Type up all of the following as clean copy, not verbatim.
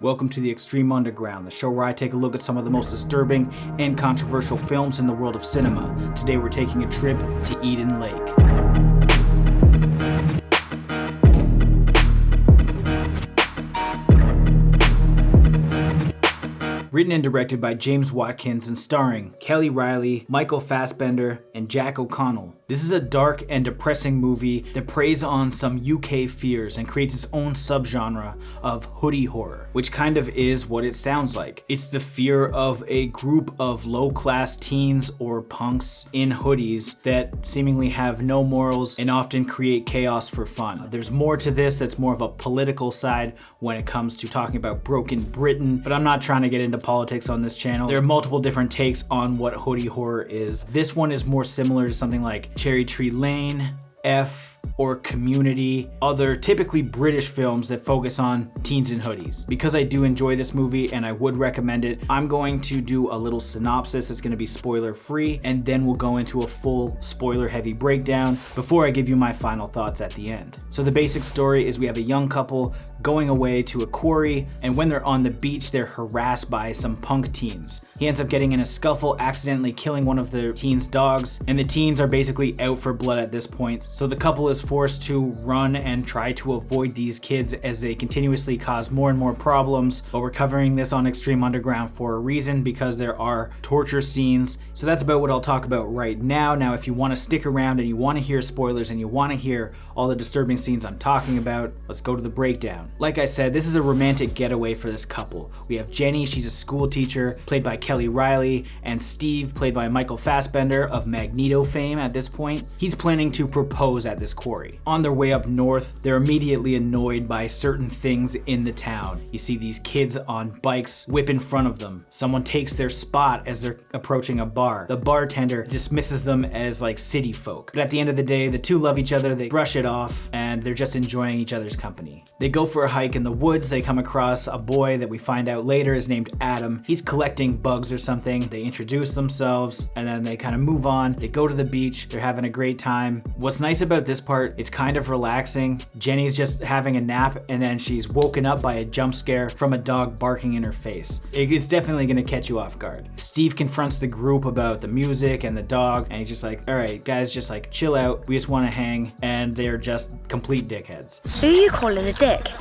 Welcome to the Extreme Underground, the show where I take a look at some of the most disturbing and controversial films in the world of cinema. Today we're taking a trip to Eden Lake. Written and directed by James Watkins and starring Kelly Reilly, Michael Fassbender, and Jack O'Connell. This is a dark and depressing movie that preys on some UK fears and creates its own subgenre of hoodie horror, which kind of is what it sounds like. It's the fear of a group of low-class teens or punks in hoodies that seemingly have no morals and often create chaos for fun. There's more to this that's more of a political side when it comes to talking about broken Britain, but I'm not trying to get into politics on this channel. There are multiple different takes on what hoodie horror is. This one is more similar to something like Cherry Tree Lane, F, or Community, other typically British films that focus on teens in hoodies. Because I do enjoy this movie and I would recommend it, I'm going to do a little synopsis that's going to be spoiler free, and then we'll go into a full spoiler heavy breakdown before I give you my final thoughts at the end. So the basic story is we have a young couple going away to a quarry, and when they're on the beach, they're harassed by some punk teens. He ends up getting in a scuffle, accidentally killing one of the teens' dogs, and the teens are basically out for blood at this point. So the couple is forced to run and try to avoid these kids as they continuously cause more and more problems. But we're covering this on Extreme Underground for a reason, because there are torture scenes. So that's about what I'll talk about right now. Now, if you want to stick around and you want to hear spoilers and you want to hear all the disturbing scenes I'm talking about, let's go to the breakdown. Like I said, this is a romantic getaway for this couple. We have Jenny, she's a school teacher, played by Kelly Reilly, and Steve, played by Michael Fassbender of Magneto fame at this point. He's planning to propose at this quarry. On their way up north, they're immediately annoyed by certain things in the town. You see these kids on bikes whip in front of them. Someone takes their spot as they're approaching a bar. The bartender dismisses them as like city folk. But at the end of the day, the two love each other, they brush it off, and they're just enjoying each other's company. They go for a hike in the woods. They come across a boy that we find out later is named Adam. He's collecting bugs or something. They introduce themselves and then they kind of move on. They go to the beach. They're having a great time. What's nice about this part, it's kind of relaxing. Jenny's just having a nap and then she's woken up by a jump scare from a dog barking in her face. It's definitely going to catch you off guard. Steve confronts the group about the music and the dog, and he's just like, all right, guys, just like chill out. We just want to hang. And they're just complete dickheads. Who are you calling a dick?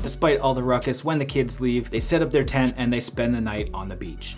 Despite all the ruckus, when the kids leave, they set up their tent and they spend the night on the beach.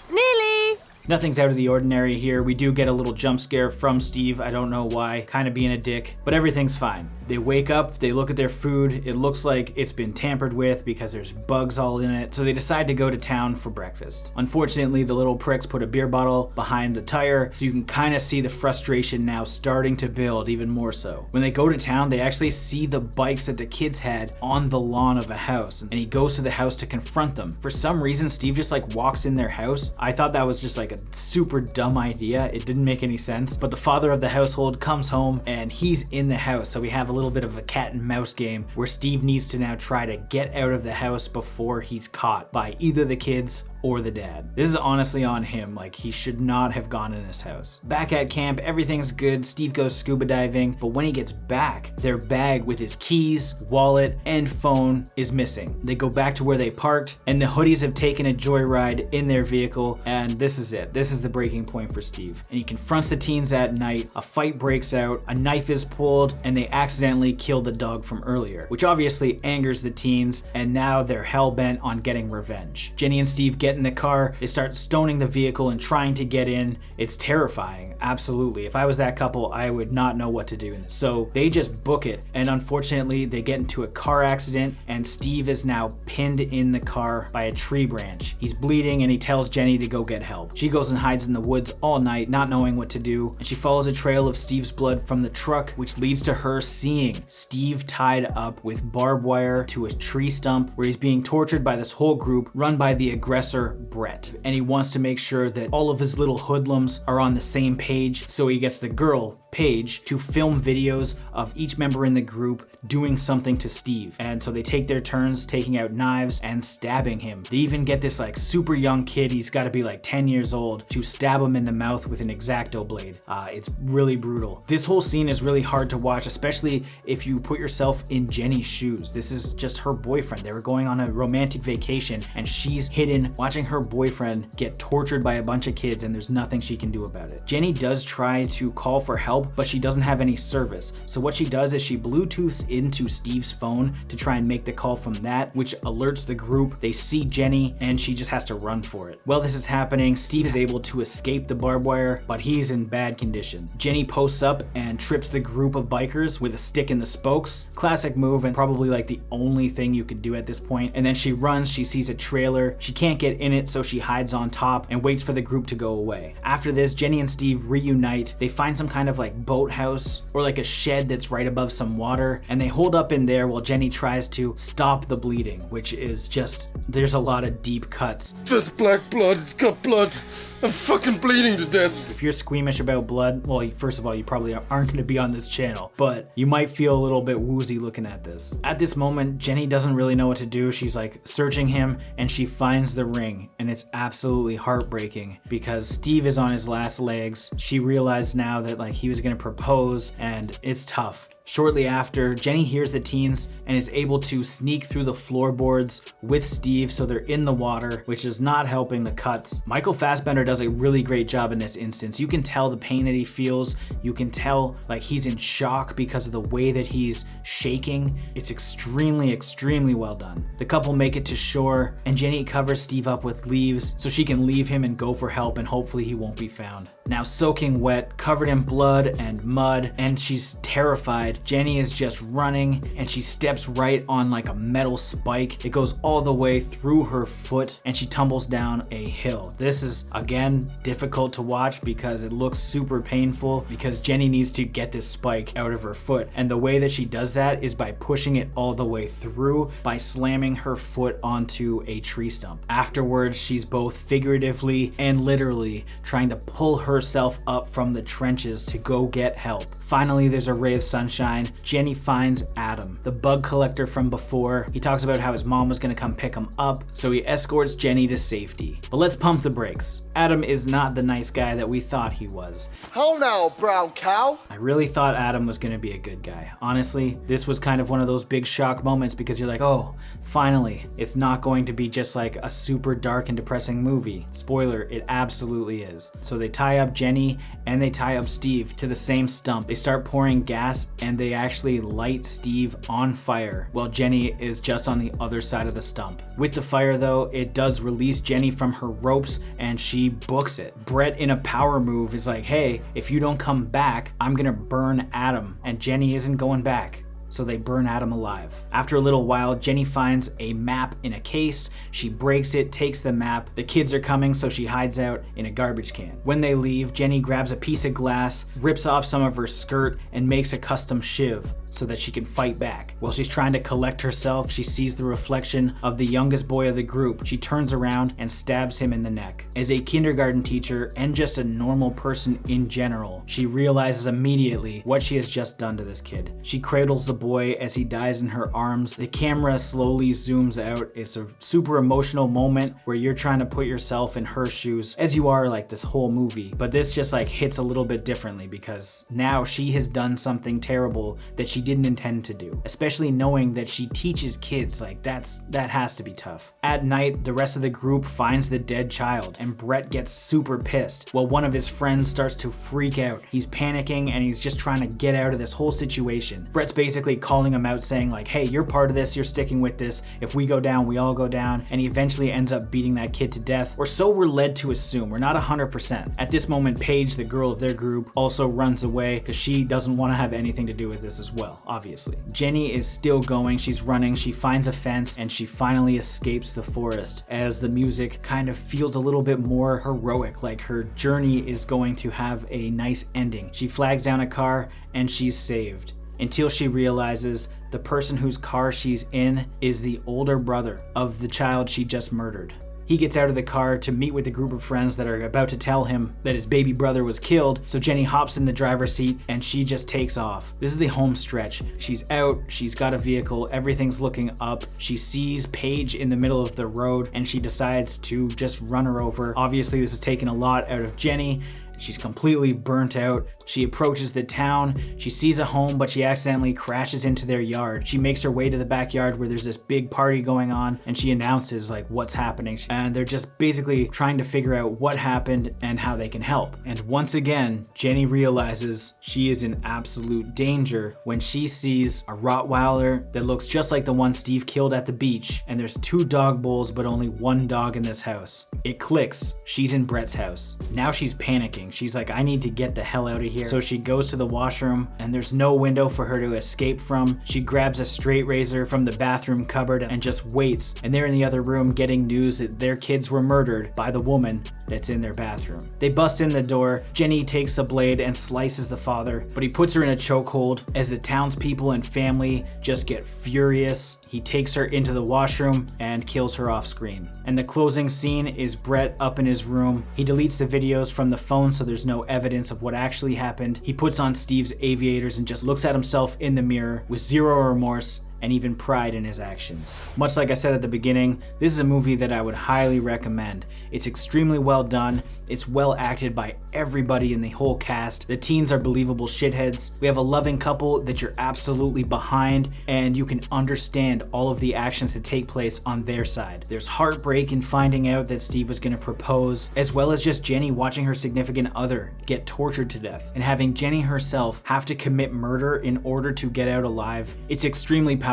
Nearly! Nothing's out of the ordinary here. We do get a little jump scare from Steve. I don't know why, kind of being a dick, but everything's fine. They wake up, they look at their food. It looks like it's been tampered with because there's bugs all in it. So they decide to go to town for breakfast. Unfortunately, the little pricks put a beer bottle behind the tire, so you can kind of see the frustration now starting to build even more so. When they go to town, they actually see the bikes that the kids had on the lawn of a house, and he goes to the house to confront them. For some reason, Steve just like walks in their house. I thought that was just like a super dumb idea. It didn't make any sense, but the father of the household comes home and he's in the house. So we have a little bit of a cat and mouse game where Steve needs to now try to get out of the house before he's caught by either the kids or the dad. This is honestly on him. Like, he should not have gone in his house. Back at camp, everything's good. Steve goes scuba diving, but when he gets back, their bag with his keys, wallet, and phone is missing. They go back to where they parked, and the hoodies have taken a joyride in their vehicle, and this is it. This is the breaking point for Steve. And he confronts the teens at night. A fight breaks out, a knife is pulled, and they accidentally kill the dog from earlier, which obviously angers the teens, and now they're hell-bent on getting revenge. Jenny and Steve get in the car, they start stoning the vehicle and trying to get in. It's terrifying, absolutely. If I was that couple, I would not know what to do in this. So they just book it, and unfortunately they get into a car accident, and Steve is now pinned in the car by a tree branch. He's bleeding and he tells Jenny to go get help. She goes and hides in the woods all night, not knowing what to do, and she follows a trail of Steve's blood from the truck, which leads to her seeing Steve tied up with barbed wire to a tree stump where he's being tortured by this whole group run by the aggressor Brett. And he wants to make sure that all of his little hoodlums are on the same page, so he gets the girl Paige to film videos of each member in the group doing something to Steve. And so they take their turns taking out knives and stabbing him. They even get this like super young kid, he's got to be like 10 years old, to stab him in the mouth with an X-Acto blade. It's really brutal. This whole scene is really hard to watch, especially if you put yourself in Jenny's shoes. This is just her boyfriend. They were going on a romantic vacation and she's hidden watching her boyfriend get tortured by a bunch of kids, and there's nothing she can do about it. Jenny does try to call for help, but she doesn't have any service. So what she does is she Bluetooths into Steve's phone to try and make the call from that, which alerts the group. They see Jenny and she just has to run for it. While this is happening, Steve is able to escape the barbed wire, but he's in bad condition. Jenny posts up and trips the group of bikers with a stick in the spokes. Classic move, and probably like the only thing you could do at this point. And then she runs, she sees a trailer. She can't get in it, so she hides on top and waits for the group to go away. After this, Jenny and Steve reunite. They find some kind of like boathouse or like a shed that's right above some water, and they hold up in there while Jenny tries to stop the bleeding, which is just, there's a lot of deep cuts. That's black blood, it's got blood. I'm fucking bleeding to death. If you're squeamish about blood, well, first of all, you probably aren't going to be on this channel, but you might feel a little bit woozy looking at this. At this moment, Jenny doesn't really know what to do. She's like searching him and she finds the ring, and it's absolutely heartbreaking because Steve is on his last legs. She realized now that like he was going to propose, and it's tough. Shortly after, Jenny hears the teens and is able to sneak through the floorboards with Steve, so they're in the water, which is not helping the cuts. Michael Fassbender does a really great job in this instance. You can tell the pain that he feels. You can tell like he's in shock because of the way that he's shaking. It's extremely well done. The couple make it to shore, and Jenny covers Steve up with leaves so she can leave him and go for help, and hopefully he won't be found. Now soaking wet, covered in blood and mud, and she's terrified. Jenny is just running and she steps right on like a metal spike. It goes all the way through her foot and she tumbles down a hill. This is again difficult to watch because it looks super painful because Jenny needs to get this spike out of her foot. And the way that she does that is by pushing it all the way through by slamming her foot onto a tree stump. Afterwards, she's both figuratively and literally trying to pull herself up from the trenches to go get help. Finally, there's a ray of sunshine. Jenny finds Adam, the bug collector from before. He talks about how his mom was gonna come pick him up, so he escorts Jenny to safety. But let's pump the brakes. Adam is not the nice guy that we thought he was. How now, brown cow? I really thought Adam was gonna be a good guy. Honestly, this was kind of one of those big shock moments because you're like, oh, finally, it's not going to be just like a super dark and depressing movie. Spoiler, it absolutely is. So they tie up Jenny and they tie up Steve to the same stump. They start pouring gas and they actually light Steve on fire while Jenny is just on the other side of the stump. With the fire though, it does release Jenny from her ropes and she books it. Brett, in a power move, is like, hey, if you don't come back, I'm gonna burn Adam. And Jenny isn't going back. So they burn Adam alive. After a little while, Jenny finds a map in a case. She breaks it, takes the map. The kids are coming, so she hides out in a garbage can. When they leave, Jenny grabs a piece of glass, rips off some of her skirt, and makes a custom shiv so that she can fight back. While she's trying to collect herself, she sees the reflection of the youngest boy of the group. She turns around and stabs him in the neck. As a kindergarten teacher and just a normal person in general, she realizes immediately what she has just done to this kid. She cradles the boy as he dies in her arms. The camera slowly zooms out. It's a super emotional moment where you're trying to put yourself in her shoes, as you are like this whole movie. But this just like hits a little bit differently because now she has done something terrible that she didn't intend to do, especially knowing that she teaches kids. Like that has to be tough. At night, the rest of the group finds the dead child and Brett gets super pissed while one of his friends starts to freak out. He's panicking and he's just trying to get out of this whole situation. Brett's basically calling him out saying like, hey, you're part of this, you're sticking with this. If we go down, we all go down. And he eventually ends up beating that kid to death, or so we're led to assume. We're not 100%. At this moment, Paige, the girl of their group, also runs away because she doesn't want to have anything to do with this as well. Obviously. Jenny is still going, she's running, she finds a fence, and she finally escapes the forest as the music kind of feels a little bit more heroic, like her journey is going to have a nice ending. She flags down a car and she's saved. Until she realizes the person whose car she's in is the older brother of the child she just murdered. He gets out of the car to meet with a group of friends that are about to tell him that his baby brother was killed, so Jenny hops in the driver's seat and she just takes off. This is the home stretch. She's out, she's got a vehicle, everything's looking up. She sees Paige in the middle of the road and she decides to just run her over. Obviously, this has taken a lot out of Jenny. She's completely burnt out. She approaches the town. She sees a home, but she accidentally crashes into their yard. She makes her way to the backyard where there's this big party going on, and she announces like what's happening. And they're just basically trying to figure out what happened and how they can help. And once again, Jenny realizes she is in absolute danger when she sees a Rottweiler that looks just like the one Steve killed at the beach. And there's 2 dog bowls, but only 1 dog in this house. It clicks. She's in Brett's house. Now she's panicking. She's like, I need to get the hell out of here. So she goes to the washroom and there's no window for her to escape from. She grabs a straight razor from the bathroom cupboard and just waits. And they're in the other room getting news that their kids were murdered by the woman that's in their bathroom. They bust in the door. Jenny takes a blade and slices the father, but he puts her in a chokehold. As the townspeople and family just get furious, he takes her into the washroom and kills her off screen. And the closing scene is Brett up in his room. He deletes the videos from the phone so there's no evidence of what actually happened. He puts on Steve's aviators and just looks at himself in the mirror with zero remorse and even pride in his actions. Much like I said at the beginning, this is a movie that I would highly recommend. It's extremely well done. It's well acted by everybody in the whole cast. The teens are believable shitheads. We have a loving couple that you're absolutely behind, and you can understand all of the actions that take place on their side. There's heartbreak in finding out that Steve was gonna propose, as well as just Jenny watching her significant other get tortured to death, and having Jenny herself have to commit murder in order to get out alive. It's extremely powerful.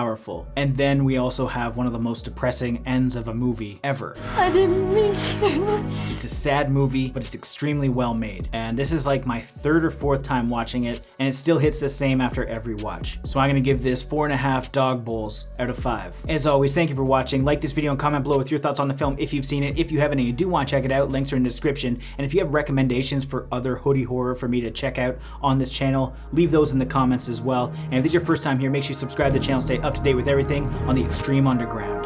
And then we also have one of the most depressing ends of a movie ever. I didn't mean to. It's a sad movie, but it's extremely well made. And this is like my 3rd or 4th time watching it, and it still hits the same after every watch. So I'm gonna give this 4.5 dog bowls out of 5. As always, thank you for watching. Like this video and comment below with your thoughts on the film if you've seen it. If you haven't and you do want to check it out, links are in the description. And if you have recommendations for other hoodie horror for me to check out on this channel, leave those in the comments as well. And if this is your first time here, make sure you subscribe to the channel, stay up to date with everything on the Extreme Underground.